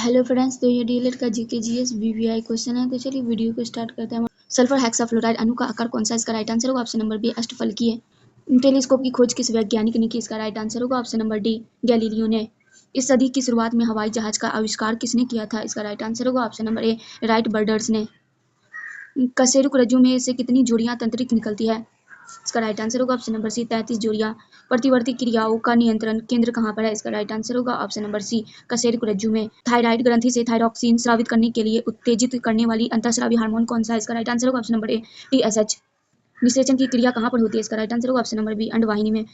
Hello friends, तो ये DElEd का जीके जीएस वीवीआई क्वेश्चन है। तो चलिए वीडियो को स्टार्ट करते हैं। सल्फर हेक्साफ्लोराइड अणु का आकार कौन सा? इसका राइट आंसर होगा ऑप्शन नंबर बी अष्टफलकीय। टेलीस्कोप की खोज किस वैज्ञानिक ने की? इसका राइट आंसर होगा ऑप्शन नंबर डी गैलीलियो ने। इस सदी की शुरुआत में हवाई जहाज का आविष्कार किसने किया था? इसका राइट आंसर होगा ऑप्शन नंबर ए राइट ब्रदर्स ने। कशेरुक रज्जु में से कितनी जोड़ियां तंत्रिक निकलती है? इसका राइट आंसर होगा ऑप्शन नंबर सी 33 जोड़ियां। प्रतिवर्ती क्रियाओं का नियंत्रण केंद्र कहाँ पर है? इसका राइट आंसर होगा ऑप्शन नंबर सी कशेरुक रज्जु में। थायराइड ग्रंथि से थायरॉक्सिन स्रावित करने के लिए उत्तेजित करने वाली अंतःस्रावी हार्मोन कौन सा है? इसका राइट आंसर होगा ऑप्शन नंबर ए टीएसएच। निषेचन की क्रिया कहाँ पर होती है? इसका राइट आंसर होगा ऑप्शन नंबर बी अंडवाहिनी में।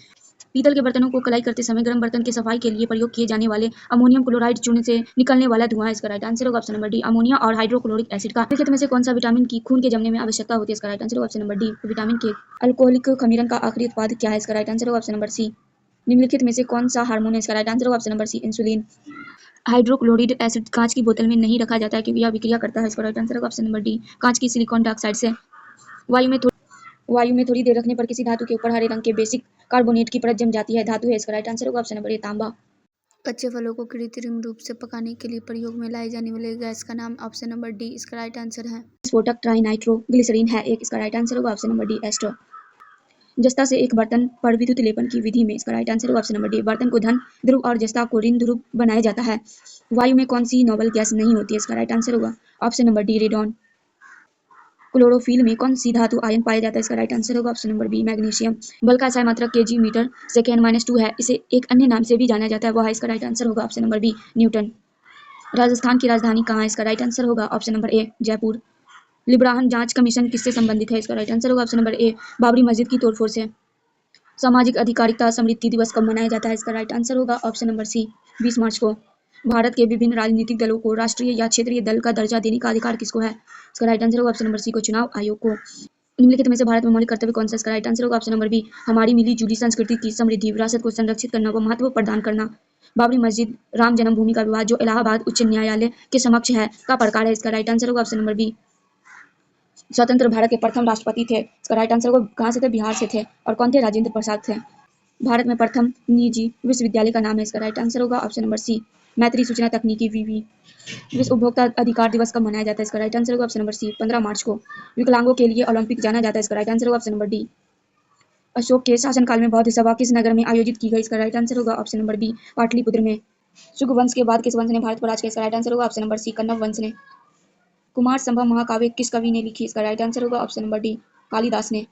पीतल के बर्तनों को कलाई करते समय गर्म बर्तन की सफाई के लिए प्रयोग किए जाने वाले अमोनियम क्लोराइड चूर्ण से निकलने वाला धुआं है। इसका राइट आंसर होगा ऑप्शन नंबर डी अमोनिया और हाइड्रोक्लोरिक एसिड का। निम्नलिखित में से कौन सा विटामिन की खून के जमने में आवश्यकता होती है? इसका राइट आंसर होगा option number D vitamin K. Alcoholic खमीरन का आखिरी उत्पाद क्या है? इसका राइट आंसर होगा ऑप्शन नंबर सी। निम्नलिखित में से कौन सा हार्मोन है? इसका राइट आंसर होगा option number C insulin. Hydrochloric acid कांच की बोतल में नहीं रखा जाता है क्योंकि यह विक्रिया करता है। इसका राइट आंसर होगा ऑप्शन नंबर डी कांच की सिलिकॉन डाइऑक्साइड से। वायु में थोड़ी देर रखने पर किसी धातु के ऊपर हरे रंग के बेसिक कार्बोनेट की परत जम जाती है। धातु है। इसका राइट आंसर होगा ऑप्शन नंबर ए तांबा। कच्चे फलों को कृत्रिम रूप से पकाने के लिए प्रयोग में लाई जाने वाली गैस का नाम ऑप्शन नंबर डी इसका राइट आंसर है। विस्फोटक ट्राइनाइट्रोग्लिसरीन है एक। इसका राइट आंसर होगा ऑप्शन नंबर डी एस्टर। जस्ता से एक बर्तन पर विद्युत लेपन की विधि में इसका राइट आंसर होगा ऑप्शन नंबर डी बर्तन को धन ध्रुव और जस्ता को ऋण ध्रुव बनाया जाता है। वायु में कौन सी नोबल गैस नहीं होती है? इसका राइट आंसर होगा option number D radon. Chlorophyll में कौन सी धातु आयन पाया जाता है? इसका राइट आंसर होगा ऑप्शन नंबर बी मैग्नीशियम। बल का SI मात्रक केजी मीटर सेकेंड -2 है। इसे एक अन्य नाम से भी जाना जाता है, वह है। इसका राइट आंसर होगा option number B Newton. Rajasthan की राजधानी कहाँ है? इसका राइट आंसर होगा option number A Jaipur. Liberhan जांच कमीशन किससे संबंधित है? इसका राइट आंसर होगा option number A Babri Masjid की तोड़फोड़ से। सामाजिक अधिकारिता समृद्धि दिवस कब मनाया जाता है? इसका राइट आंसर होगा ऑप्शन नंबर सी 20 मार्च को। भारत के विभिन्न राजनीतिक दलों को राष्ट्रीय या क्षेत्रीय दल का दर्जा देने का अधिकार किसको है? इसका राइट आंसर होगा ऑप्शन नंबर सी को चुनाव आयोग को। निम्नलिखित में से भारत में मौलिक कर्तव्य कौन सा? इसका राइट आंसर होगा ऑप्शन नंबर बी हमारी मिली जुली संस्कृति की समृद्धि विरासत को संरक्षित करना व महत्व प्रदान करना। बाबरी मस्जिद राम जन्मभूमि का विवाद जो इलाहाबाद उच्च न्यायालय के समक्ष है का प्रकार है? इसका राइट आंसर होगा ऑप्शन नंबर बी स्वतंत्र भारत के प्रथम राष्ट्रपति थे। इसका राइट आंसर होगा कहाँ से थे? बिहार से थे। और कौन थे? राजेंद्र प्रसाद थे। भारत में प्रथम निजी विश्वविद्यालय का नाम है। इसका राइट आंसर होगा ऑप्शन नंबर सी मैत्री सूचना तकनीकी वीवी। विश्व उपभोक्ता अधिकार दिवस कब मनाया जाता है? इसका राइट आंसर होगा ऑप्शन नंबर सी 15 मार्च को। विकलांगों के लिए ओलंपिक जाना जाता है। इसका राइट आंसर होगा ऑप्शन नंबर डी। अशोक के शासनकाल में बौद्ध सभा किस नगर में आयोजित की गई? इसका राइट आंसर होगा ऑप्शन नंबर बी पाटलिपुत्र में। शुक वंश के बाद किस वंश ने भारत पर राज किया? इसका राइट आंसर होगा ऑप्शन नंबर सी कन्नव वंश ने। कुमार संभव महाकाव्य किस कवि ने लिखी? इसका राइट आंसर होगा ऑप्शन नंबर डी कालिदास ने।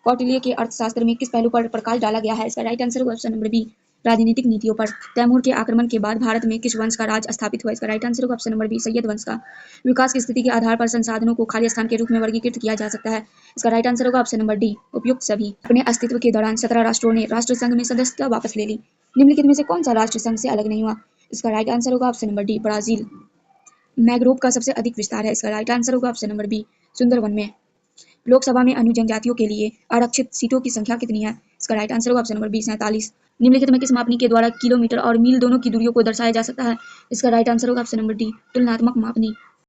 कौटिल्य के अर्थशास्त्र में किस पहलू पर प्रकाश डाला गया है? इसका राइट आंसर होगा ऑप्शन नंबर बी राजनीतिक नीतियों पर। तैमूर के आक्रमण के बाद भारत में किस वंश का राज स्थापित हुआ? इसका राइट आंसर होगा ऑप्शन नंबर बी सैयद वंश का। विकास की स्थिति के आधार पर संसाधनों को खाली स्थान के रूप में वर्गीकृत किया जा सकता है। इसका राइट आंसर होगा ऑप्शन नंबर डी उपयुक्त सभी। अपने अस्तित्व के दौरान 17 राष्ट्रों ने राष्ट्र संघ में सदस्यता वापस ले ली। निम्नलिखित में से कौन सा राष्ट्र संघ से अलग नहीं हुआ? इसका राइट आंसर होगा option number D Brazil. Mangrove का सबसे अधिक विस्तार है। इसका राइट आंसर होगा ऑप्शन नंबर बी सुंदरवन में। लोकसभा में अन्य जनजातियों के लिए आरक्षित सीटों की संख्या कितनी है? इसका राइट आंसर होगा ऑप्शन नंबर बी 47। निम्नलिखित में किस मापनी के द्वारा किलोमीटर और मील दोनों की दूरियों को दर्शाया जा सकता है? इसका राइट आंसर होगा ऑप्शन नंबर डी तुलनात्मक मापनी।